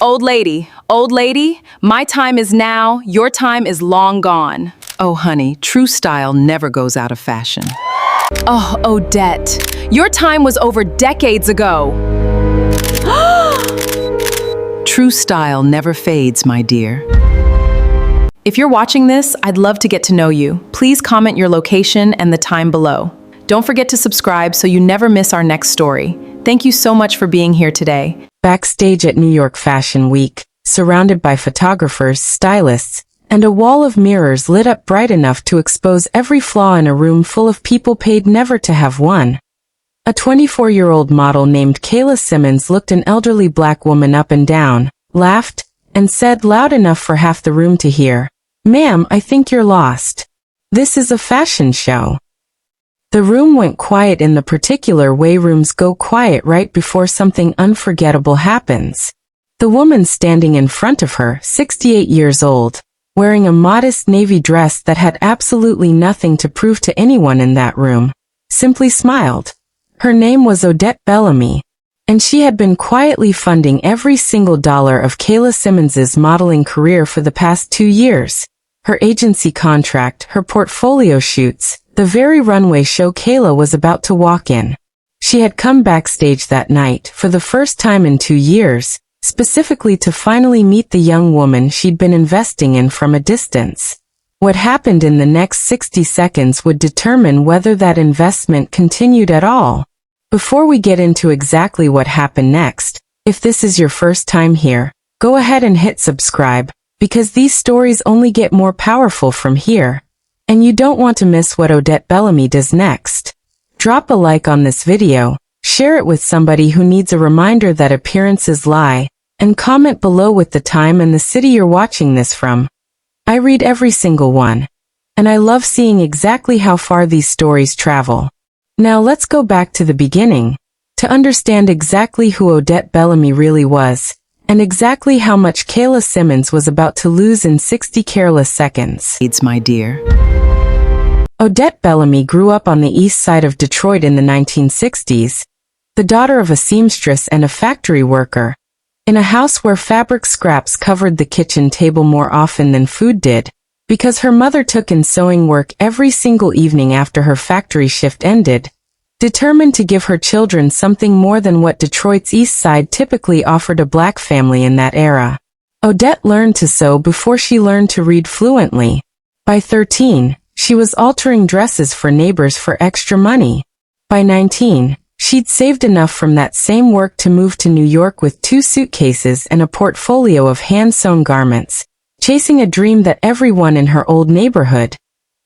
Old lady, my time is now, your time is long gone. Oh, honey, true style never goes out of fashion. Oh, Odette, your time was over decades ago. True style never fades, my dear. If you're watching this, I'd love to get to know you. Please comment your location and the time below. Don't forget to subscribe so you never miss our next story. Thank you so much for being here today. Backstage at New York Fashion Week, surrounded by photographers, stylists, and a wall of mirrors lit up bright enough to expose every flaw in a room full of people paid never to have one. A 24-year-old model named Kayla Simmons looked an elderly black woman up and down, laughed, and said loud enough for half the room to hear, "Ma'am, I think you're lost. This is a fashion show." The room went quiet in the particular way rooms go quiet right before something unforgettable happens. The woman standing in front of her, 68 years old, wearing a modest navy dress that had absolutely nothing to prove to anyone in that room, simply smiled. Her name was Odette Bellamy, and she had been quietly funding every single dollar of Kayla Simmons's modeling career for the past 2 years. Her agency contract, her portfolio shoots, the very runway show Kayla was about to walk in. She had come backstage that night for the first time in 2 years, specifically to finally meet the young woman she'd been investing in from a distance. What happened in the next 60 seconds would determine whether that investment continued at all. Before we get into exactly what happened next, if this is your first time here, go ahead and hit subscribe, because these stories only get more powerful from here. And you don't want to miss what Odette Bellamy does next. Drop a like on this video, share it with somebody who needs a reminder that appearances lie, and comment below with the time and the city you're watching this from. I read every single one, and I love seeing exactly how far these stories travel. Now let's go back to the beginning, to understand exactly who Odette Bellamy really was, and exactly how much Kayla Simmons was about to lose in 60 careless seconds. It's my dear. Odette Bellamy grew up on the east side of Detroit in the 1960s, the daughter of a seamstress and a factory worker, in a house where fabric scraps covered the kitchen table more often than food did, because her mother took in sewing work every single evening after her factory shift ended, determined to give her children something more than what Detroit's east side typically offered a black family in that era. Odette learned to sew before she learned to read fluently. By 13, she was altering dresses for neighbors for extra money. By 19, she'd saved enough from that same work to move to New York with 2 suitcases and a portfolio of hand-sewn garments, chasing a dream that everyone in her old neighborhood,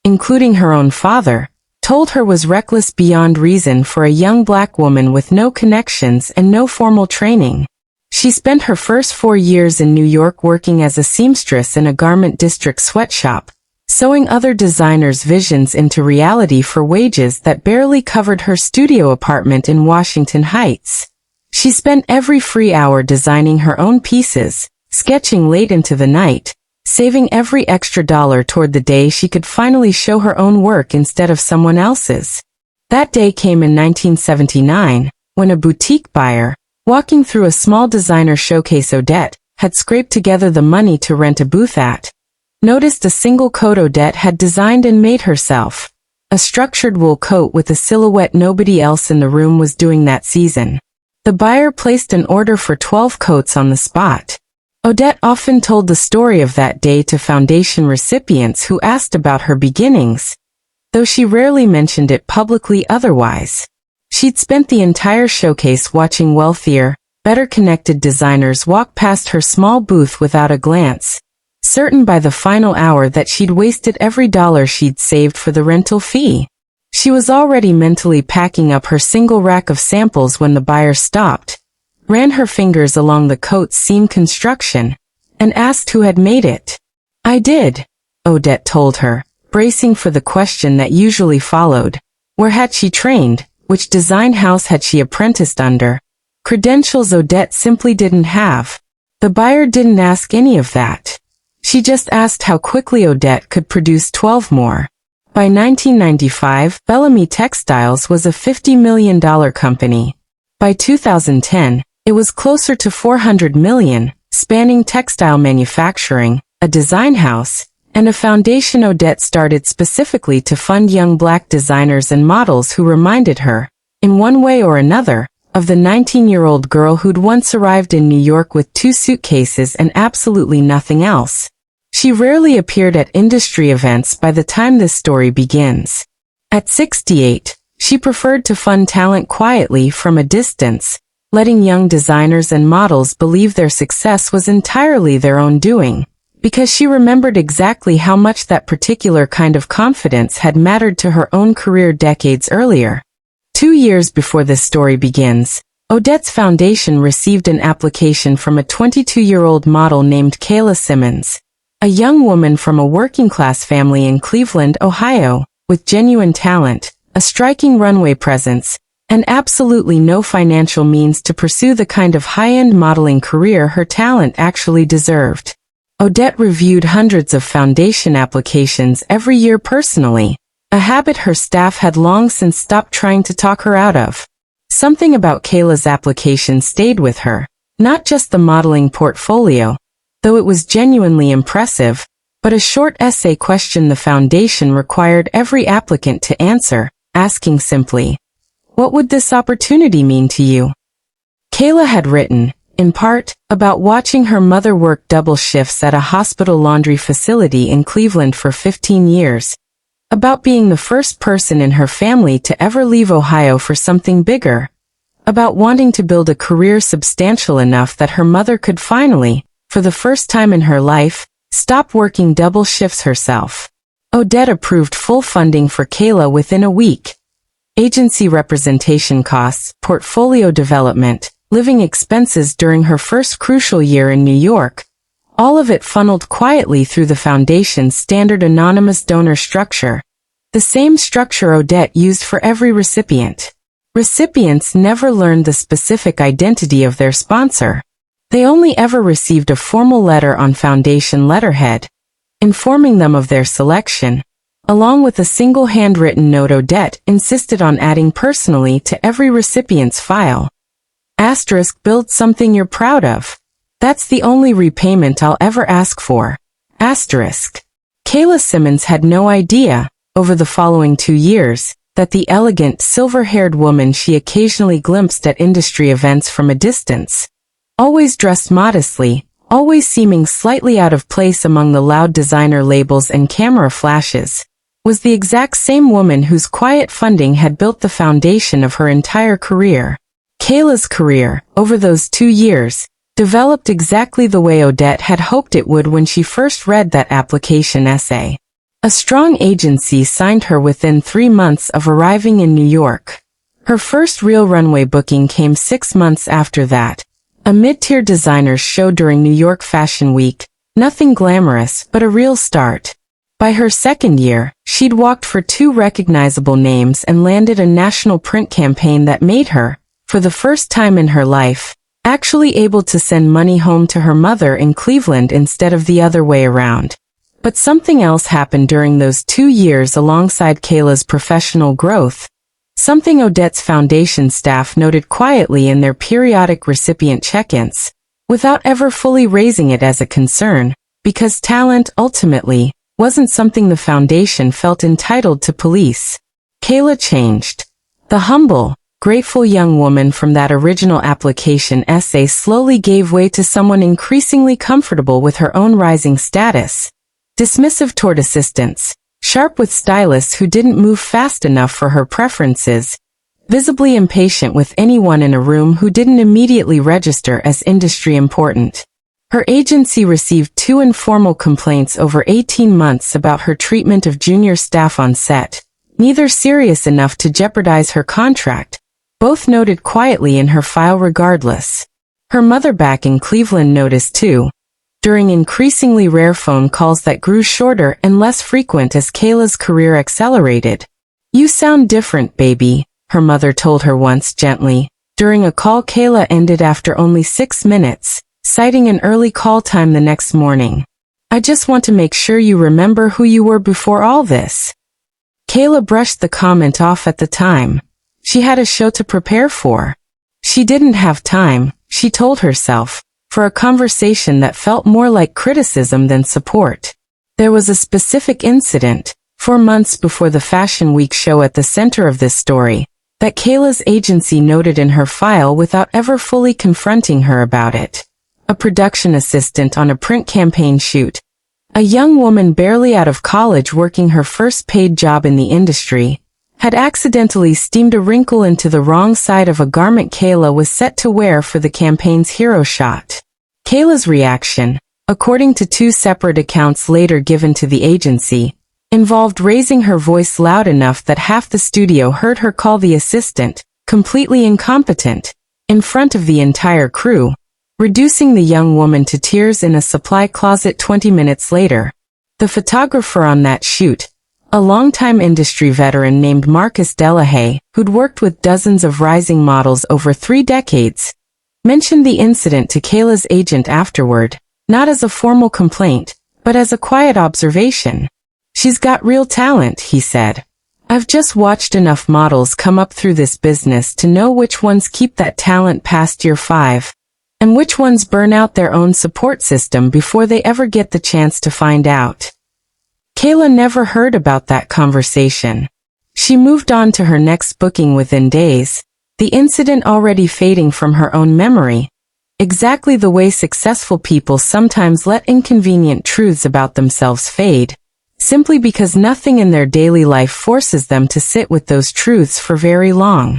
including her own father, told her was reckless beyond reason for a young black woman with no connections and no formal training. She spent her first 4 years in New York working as a seamstress in a garment district sweatshop, sewing other designers' visions into reality for wages that barely covered her studio apartment in Washington Heights. She spent every free hour designing her own pieces, sketching late into the night, saving every extra dollar toward the day she could finally show her own work instead of someone else's. That day came in 1979, when a boutique buyer, walking through a small designer showcase Odette had scraped together the money to rent a booth at, noticed a single coat Odette had designed and made herself. A structured wool coat with a silhouette nobody else in the room was doing that season. The buyer placed an order for 12 coats on the spot. Odette often told the story of that day to foundation recipients who asked about her beginnings, though she rarely mentioned it publicly otherwise. She'd spent the entire showcase watching wealthier, better-connected designers walk past her small booth without a glance, certain by the final hour that she'd wasted every dollar she'd saved for the rental fee. She was already mentally packing up her single rack of samples when the buyer stopped, ran her fingers along the coat's seam construction, and asked who had made it. "I did," Odette told her, bracing for the question that usually followed. Where had she trained? Which design house had she apprenticed under? Credentials Odette simply didn't have. The buyer didn't ask any of that. She just asked how quickly Odette could produce 12 more. By 1995, Bellamy Textiles was a $50 million company. By 2010, it was closer to $400 million, spanning textile manufacturing, a design house, and a foundation Odette started specifically to fund young black designers and models who reminded her, in one way or another, of the 19-year-old girl who'd once arrived in New York with 2 suitcases and absolutely nothing else. She rarely appeared at industry events by the time this story begins. At 68, she preferred to fund talent quietly from a distance, letting young designers and models believe their success was entirely their own doing, because she remembered exactly how much that particular kind of confidence had mattered to her own career decades earlier. 2 years before this story begins, Odette's foundation received an application from a 22-year-old model named Kayla Simmons, a young woman from a working-class family in Cleveland, Ohio, with genuine talent, a striking runway presence, and absolutely no financial means to pursue the kind of high-end modeling career her talent actually deserved. Odette reviewed hundreds of foundation applications every year personally, a habit her staff had long since stopped trying to talk her out of. Something about Kayla's application stayed with her, not just the modeling portfolio, though it was genuinely impressive, but a short essay question the foundation required every applicant to answer, asking simply, "What would this opportunity mean to you?" Kayla had written, in part, about watching her mother work double shifts at a hospital laundry facility in Cleveland for 15 years, about being the first person in her family to ever leave Ohio for something bigger, about wanting to build a career substantial enough that her mother could finally, for the first time in her life, stop working double shifts herself. Odette approved full funding for Kayla within a week. Agency representation costs, portfolio development, living expenses during her first crucial year in New York, all of it funneled quietly through the foundation's standard anonymous donor structure, the same structure Odette used for every recipient. Recipients never learned the specific identity of their sponsor. They only ever received a formal letter on foundation letterhead, informing them of their selection, along with a single handwritten note Odette insisted on adding personally to every recipient's file. Asterisk, build something you're proud of. That's the only repayment I'll ever ask for. Asterisk. Kayla Simmons had no idea, over the following 2 years, that the elegant, silver-haired woman she occasionally glimpsed at industry events from a distance, always dressed modestly, always seeming slightly out of place among the loud designer labels and camera flashes, was the exact same woman whose quiet funding had built the foundation of her entire career. Kayla's career, over those 2 years, developed exactly the way Odette had hoped it would when she first read that application essay. A strong agency signed her within 3 months of arriving in New York. Her first real runway booking came 6 months after that, a mid-tier designer's show during New York Fashion Week, nothing glamorous but a real start. By her second year, she'd walked for 2 recognizable names and landed a national print campaign that made her, for the first time in her life, actually able to send money home to her mother in Cleveland instead of the other way around. But something else happened during those 2 years alongside Kayla's professional growth, something Odette's foundation staff noted quietly in their periodic recipient check-ins, without ever fully raising it as a concern, because talent, ultimately, wasn't something the foundation felt entitled to police. Kayla changed. The humble, grateful young woman from that original application essay slowly gave way to someone increasingly comfortable with her own rising status, dismissive toward assistants, sharp with stylists who didn't move fast enough for her preferences, visibly impatient with anyone in a room who didn't immediately register as industry important. Her agency received 2 informal complaints over 18 months about her treatment of junior staff on set, neither serious enough to jeopardize her contract, both noted quietly in her file regardless. Her mother back in Cleveland noticed too, during increasingly rare phone calls that grew shorter and less frequent as Kayla's career accelerated. "You sound different, baby," her mother told her once gently, during a call Kayla ended after only 6 minutes, citing an early call time the next morning. "I just want to make sure you remember who you were before all this." Kayla brushed the comment off at the time. She had a show to prepare for. She didn't have time, she told herself, for a conversation that felt more like criticism than support. There was a specific incident, 4 months before the Fashion Week show at the center of this story, that Kayla's agency noted in her file without ever fully confronting her about it. A production assistant on a print campaign shoot. A young woman barely out of college working her first paid job in the industry, had accidentally steamed a wrinkle into the wrong side of a garment Kayla was set to wear for the campaign's hero shot. Kayla's reaction, according to 2 separate accounts later given to the agency, involved raising her voice loud enough that half the studio heard her call the assistant completely incompetent in front of the entire crew, reducing the young woman to tears in a supply closet 20 minutes later. The photographer on that shoot, a longtime industry veteran named Marcus Delahaye, who'd worked with dozens of rising models over 3 decades, mentioned the incident to Kayla's agent afterward, not as a formal complaint, but as a quiet observation. "She's got real talent," he said. "I've just watched enough models come up through this business to know which ones keep that talent past year 5, and which ones burn out their own support system before they ever get the chance to find out." Kayla never heard about that conversation. She moved on to her next booking within days, the incident already fading from her own memory, exactly the way successful people sometimes let inconvenient truths about themselves fade, simply because nothing in their daily life forces them to sit with those truths for very long.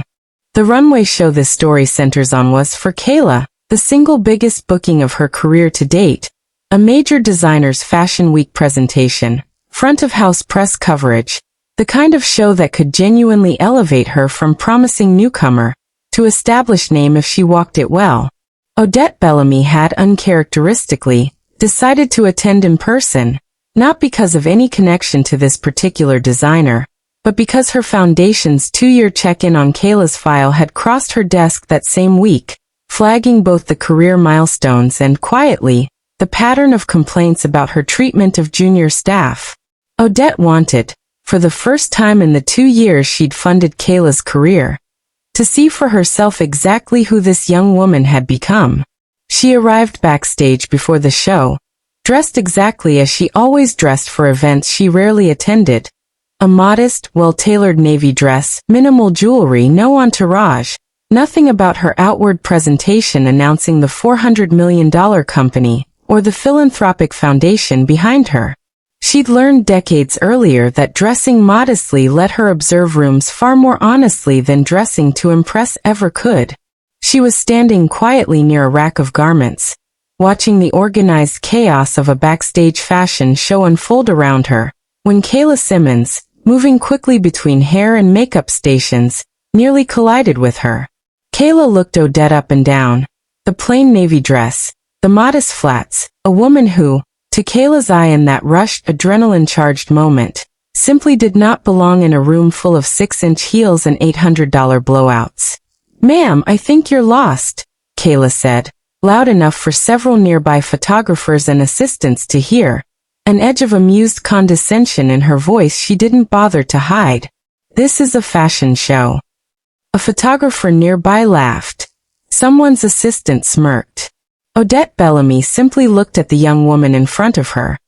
The runway show this story centers on was, for Kayla, the single biggest booking of her career to date, a major designer's Fashion Week presentation, front-of-house press coverage, the kind of show that could genuinely elevate her from promising newcomer to established name if she walked it well. Odette Bellamy had uncharacteristically decided to attend in person, not because of any connection to this particular designer, but because her foundation's 2-year check-in on Kayla's file had crossed her desk that same week, flagging both the career milestones and, quietly, the pattern of complaints about her treatment of junior staff. Odette wanted, for the first time in the 2 years she'd funded Kayla's career, to see for herself exactly who this young woman had become. She arrived backstage before the show, dressed exactly as she always dressed for events she rarely attended. A modest, well-tailored navy dress, minimal jewelry, no entourage, nothing about her outward presentation announcing the $400 million company or the philanthropic foundation behind her. She'd learned decades earlier that dressing modestly let her observe rooms far more honestly than dressing to impress ever could. She was standing quietly near a rack of garments, watching the organized chaos of a backstage fashion show unfold around her, when Kayla Simmons, moving quickly between hair and makeup stations, nearly collided with her. Kayla looked Odette up and down, the plain navy dress, the modest flats, a woman who, to Kayla's eye in that rushed, adrenaline-charged moment, simply did not belong in a room full of 6-inch heels and $800 blowouts. "Ma'am, I think you're lost," Kayla said, loud enough for several nearby photographers and assistants to hear, an edge of amused condescension in her voice she didn't bother to hide. "This is a fashion show." A photographer nearby laughed. Someone's assistant smirked. Odette Bellamy simply looked at the young woman in front of her.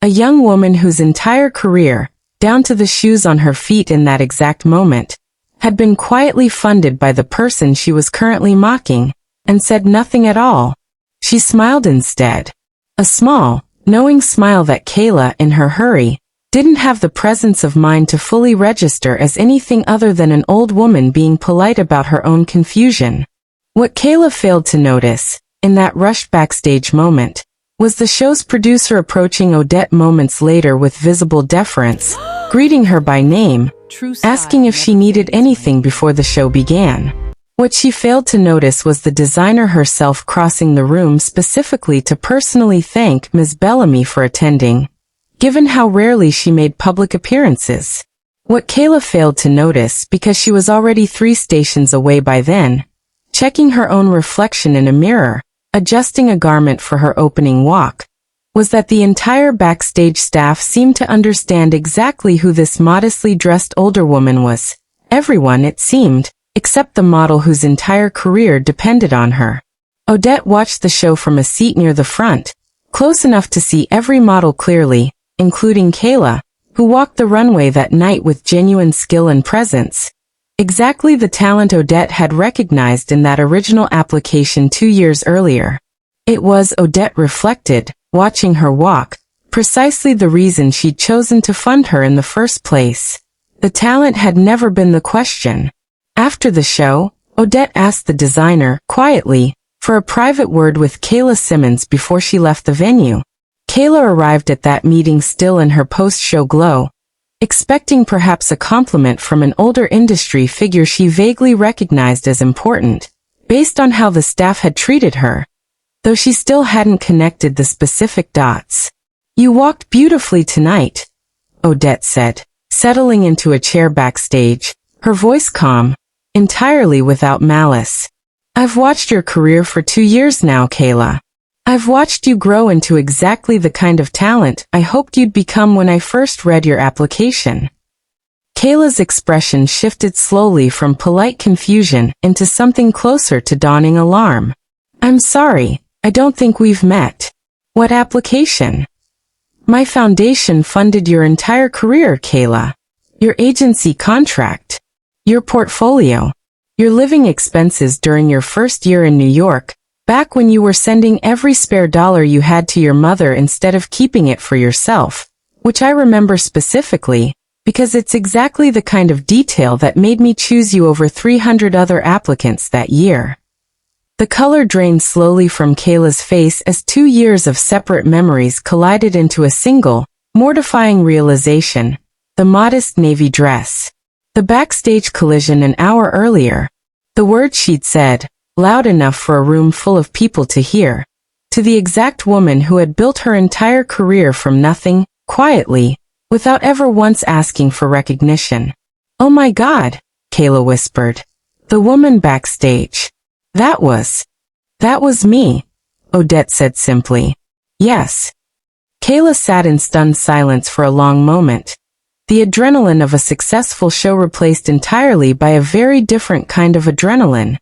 A young woman whose entire career, down to the shoes on her feet in that exact moment, had been quietly funded by the person she was currently mocking, and said nothing at all. She smiled instead. A small, knowing smile that Kayla, in her hurry, didn't have the presence of mind to fully register as anything other than an old woman being polite about her own confusion. What Kayla failed to notice, in that rushed backstage moment, was the show's producer approaching Odette moments later with visible deference, greeting her by name, asking if she needed anything before the show began. What she failed to notice was the designer herself crossing the room specifically to personally thank Ms. Bellamy for attending, given how rarely she made public appearances. What Kayla failed to notice, because she was already 3 stations away by then, checking her own reflection in a mirror, adjusting a garment for her opening walk, was that the entire backstage staff seemed to understand exactly who this modestly dressed older woman was. Everyone, it seemed, except the model whose entire career depended on her. Odette watched the show from a seat near the front, close enough to see every model clearly, including Kayla, who walked the runway that night with genuine skill and presence. Exactly the talent Odette had recognized in that original application 2 years earlier. It was, Odette reflected, watching her walk, precisely the reason she'd chosen to fund her in the first place. The talent had never been the question. After the show, Odette asked the designer, quietly, for a private word with Kayla Simmons before she left the venue. Kayla arrived at that meeting still in her post-show glow, expecting perhaps a compliment from an older industry figure she vaguely recognized as important, based on how the staff had treated her, though she still hadn't connected the specific dots. "You walked beautifully tonight," Odette said, settling into a chair backstage, her voice calm, entirely without malice. "I've watched your career for 2 years now, Kayla. I've watched you grow into exactly the kind of talent I hoped you'd become when I first read your application." Kayla's expression shifted slowly from polite confusion into something closer to dawning alarm. "I'm sorry, I don't think we've met." "What application?" "My foundation funded your entire career, Kayla. Your agency contract. Your portfolio. Your living expenses during your first year in New York, back when you were sending every spare dollar you had to your mother instead of keeping it for yourself, which I remember specifically, because it's exactly the kind of detail that made me choose you over 300 other applicants that year." The color drained slowly from Kayla's face as 2 years of separate memories collided into a single, mortifying realization: the modest navy dress. The backstage collision an hour earlier. The words she'd said, loud enough for a room full of people to hear, to the exact woman who had built her entire career from nothing, quietly, without ever once asking for recognition. "Oh my God," Kayla whispered. "The woman backstage. That was me," Odette said simply. "Yes." Kayla sat in stunned silence for a long moment. The adrenaline of a successful show replaced entirely by a very different kind of adrenaline.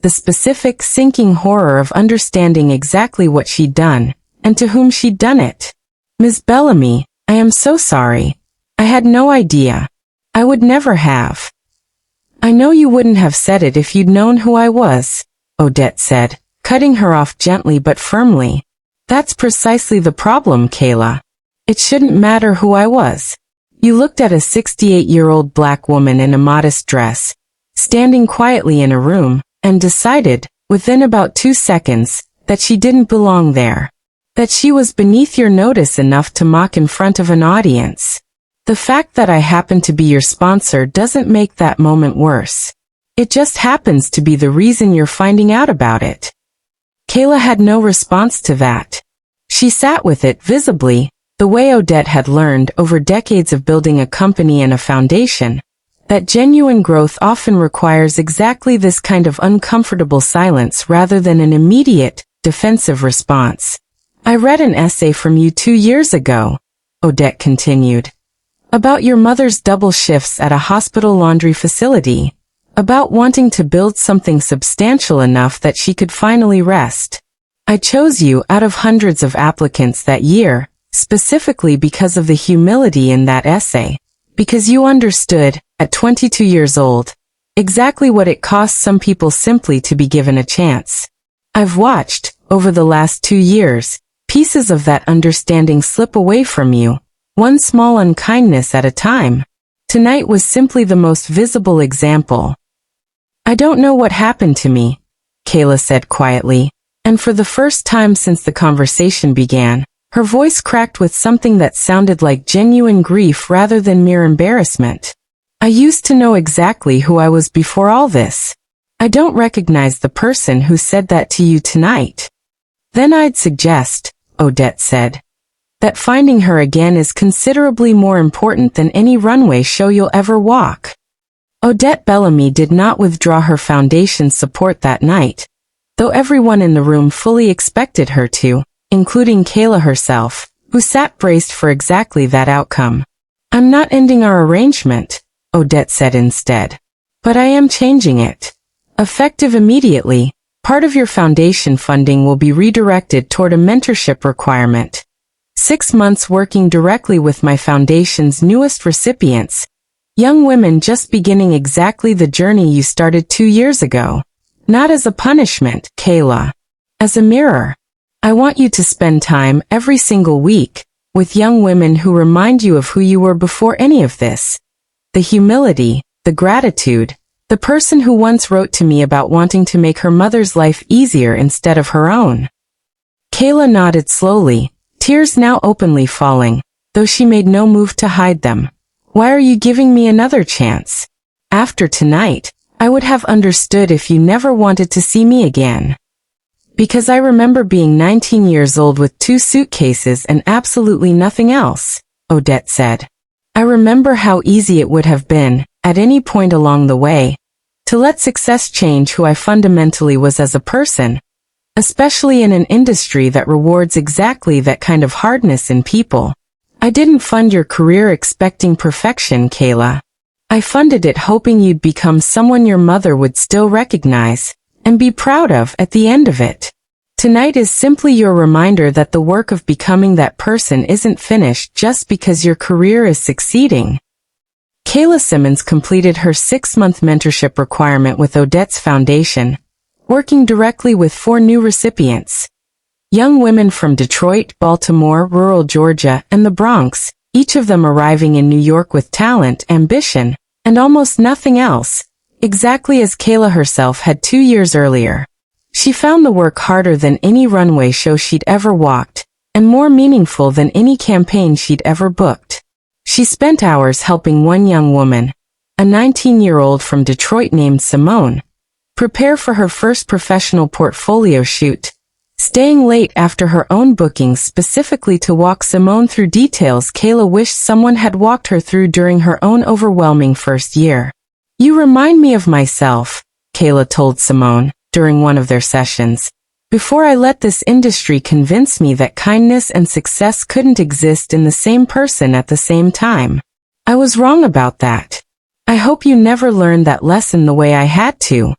The specific, sinking horror of understanding exactly what she'd done, and to whom she'd done it. "Ms. Bellamy, I am so sorry. I had no idea. I would never have." "I know you wouldn't have said it if you'd known who I was," Odette said, cutting her off gently but firmly. "That's precisely the problem, Kayla. It shouldn't matter who I was." You looked at a 68-year-old black woman in a modest dress, standing quietly in a room, and decided, within about 2 seconds, that she didn't belong there. That she was beneath your notice enough to mock in front of an audience. The fact that I happen to be your sponsor doesn't make that moment worse. It just happens to be the reason you're finding out about it. Kayla had no response to that. She sat with it visibly, the way Odette had learned over decades of building a company and a foundation, that genuine growth often requires exactly this kind of uncomfortable silence rather than an immediate, defensive response. "I read an essay from you 2 years ago," Odette continued, "about your mother's double shifts at a hospital laundry facility, about wanting to build something substantial enough that she could finally rest. I chose you out of hundreds of applicants that year, specifically because of the humility in that essay, because you understood, at 22 years old, exactly what it costs some people simply to be given a chance. I've watched, over the last 2 years, pieces of that understanding slip away from you, one small unkindness at a time. Tonight was simply the most visible example." "I don't know what happened to me," Kayla said quietly, and for the first time since the conversation began, her voice cracked with something that sounded like genuine grief rather than mere embarrassment. "I used to know exactly who I was before all this. I don't recognize the person who said that to you tonight." "Then I'd suggest," Odette said, "that finding her again is considerably more important than any runway show you'll ever walk." Odette Bellamy did not withdraw her foundation support that night, though everyone in the room fully expected her to, including Kayla herself, who sat braced for exactly that outcome. "I'm not ending our arrangement," Odette said instead, "but I am changing it. Effective immediately, Part of your foundation funding will be redirected toward a mentorship requirement. 6 months working directly with my foundation's newest recipients, young women just beginning exactly the journey you started 2 years ago. Not as a punishment, Kayla. As a mirror. I want you to spend time every single week with young women who remind you of who you were before any of this. The humility, the gratitude, the person who once wrote to me about wanting to make her mother's life easier instead of her own. Kayla nodded slowly, tears now openly falling, though she made no move to hide them. Why are you giving me another chance? After tonight, I would have understood if you never wanted to see me again. Because I remember being 19 years old with 2 suitcases and absolutely nothing else, Odette said. I remember how easy it would have been, at any point along the way, to let success change who I fundamentally was as a person, especially in an industry that rewards exactly that kind of hardness in people. I didn't fund your career expecting perfection, Kayla. I funded it hoping you'd become someone your mother would still recognize and be proud of at the end of it. Tonight is simply your reminder that the work of becoming that person isn't finished just because your career is succeeding. Kayla Simmons completed her 6-month mentorship requirement with Odette's foundation, working directly with 4 new recipients. Young women from Detroit, Baltimore, rural Georgia, and the Bronx, each of them arriving in New York with talent, ambition, and almost nothing else, exactly as Kayla herself had 2 years earlier. She found the work harder than any runway show she'd ever walked, and more meaningful than any campaign she'd ever booked. She spent hours helping one young woman, a 19-year-old from Detroit named Simone, prepare for her first professional portfolio shoot, staying late after her own bookings specifically to walk Simone through details Kayla wished someone had walked her through during her own overwhelming first year. You remind me of myself, Kayla told Simone during one of their sessions, before I let this industry convince me that kindness and success couldn't exist in the same person at the same time. I was wrong about that. I hope you never learned that lesson the way I had to.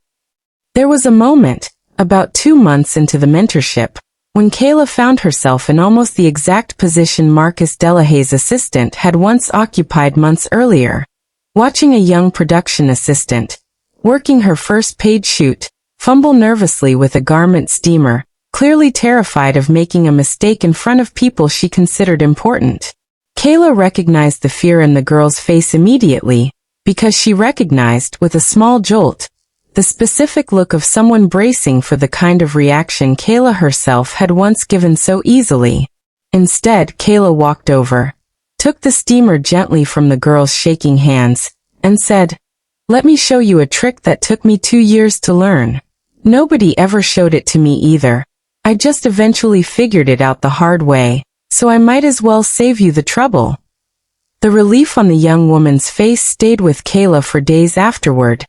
There was a moment, about 2 months into the mentorship, when Kayla found herself in almost the exact position Marcus Delahaye's assistant had once occupied months earlier, watching a young production assistant, working her first paid shoot, fumble nervously with a garment steamer, clearly terrified of making a mistake in front of people she considered important. Kayla recognized the fear in the girl's face immediately, because she recognized, with a small jolt, the specific look of someone bracing for the kind of reaction Kayla herself had once given so easily. Instead, Kayla walked over, took the steamer gently from the girl's shaking hands, and said, "Let me show you a trick that took me 2 years to learn. Nobody ever showed it to me either. I just eventually figured it out the hard way, so I might as well save you the trouble." The relief on the young woman's face stayed with Kayla for days afterward,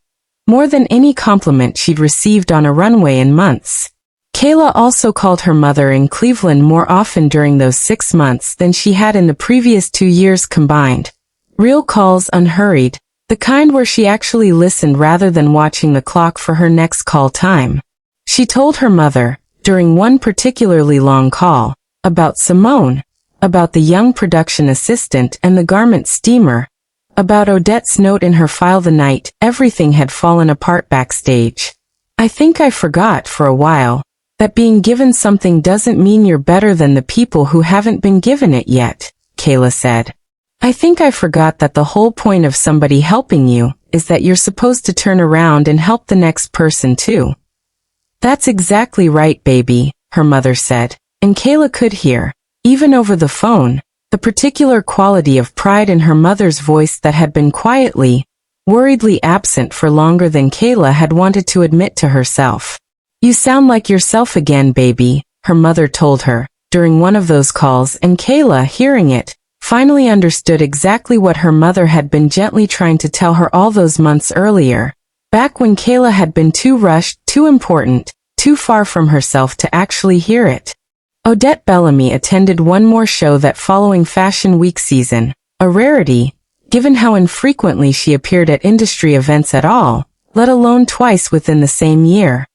more than any compliment she'd received on a runway in months. Kayla also called her mother in Cleveland more often during those 6 months than she had in the previous 2 years combined. Real calls, unhurried, the kind where she actually listened rather than watching the clock for her next call time. She told her mother, during one particularly long call, about Simone, about the young production assistant and the garment steamer, about Odette's note in her file the night everything had fallen apart backstage. "I think I forgot for a while that being given something doesn't mean you're better than the people who haven't been given it yet," Kayla said. "I think I forgot that the whole point of somebody helping you is that you're supposed to turn around and help the next person too." "That's exactly right, baby," her mother said, and Kayla could hear, even over the phone, the particular quality of pride in her mother's voice that had been quietly, worriedly absent for longer than Kayla had wanted to admit to herself. "You sound like yourself again, baby," her mother told her, during one of those calls, and Kayla, hearing it, finally understood exactly what her mother had been gently trying to tell her all those months earlier, back when Kayla had been too rushed, too important, too far from herself to actually hear it. Odette Bellamy attended one more show that following Fashion Week season, a rarity, given how infrequently she appeared at industry events at all, let alone twice within the same year.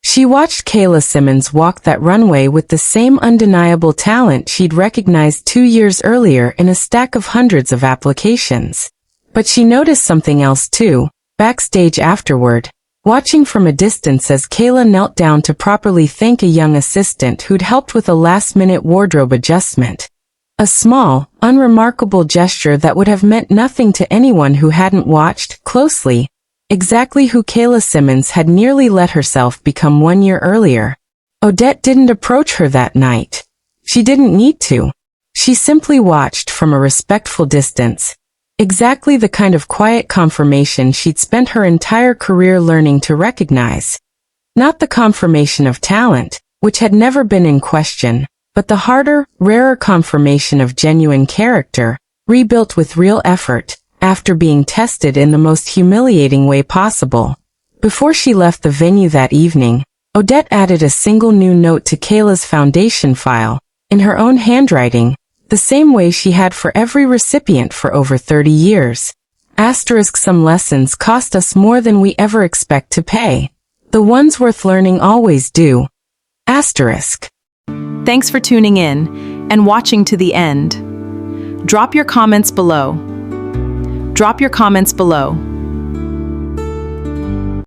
She watched Kayla Simmons walk that runway with the same undeniable talent she'd recognized 2 years earlier in a stack of hundreds of applications. But she noticed something else too, backstage afterward, watching from a distance as Kayla knelt down to properly thank a young assistant who'd helped with a last-minute wardrobe adjustment. A small, unremarkable gesture that would have meant nothing to anyone who hadn't watched closely. Exactly who Kayla Simmons had nearly let herself become 1 year earlier. Odette didn't approach her that night. She didn't need to. She simply watched from a respectful distance. Exactly the kind of quiet confirmation she'd spent her entire career learning to recognize. Not the confirmation of talent, which had never been in question, but the harder, rarer confirmation of genuine character, rebuilt with real effort, after being tested in the most humiliating way possible. Before she left the venue that evening, Odette added a single new note to Kayla's foundation file, in her own handwriting, the same way she had for every recipient for over 30 years. Asterisk, some lessons cost us more than we ever expect to pay. The ones worth learning always do. Asterisk. Thanks for tuning in and watching to the end. Drop your comments below.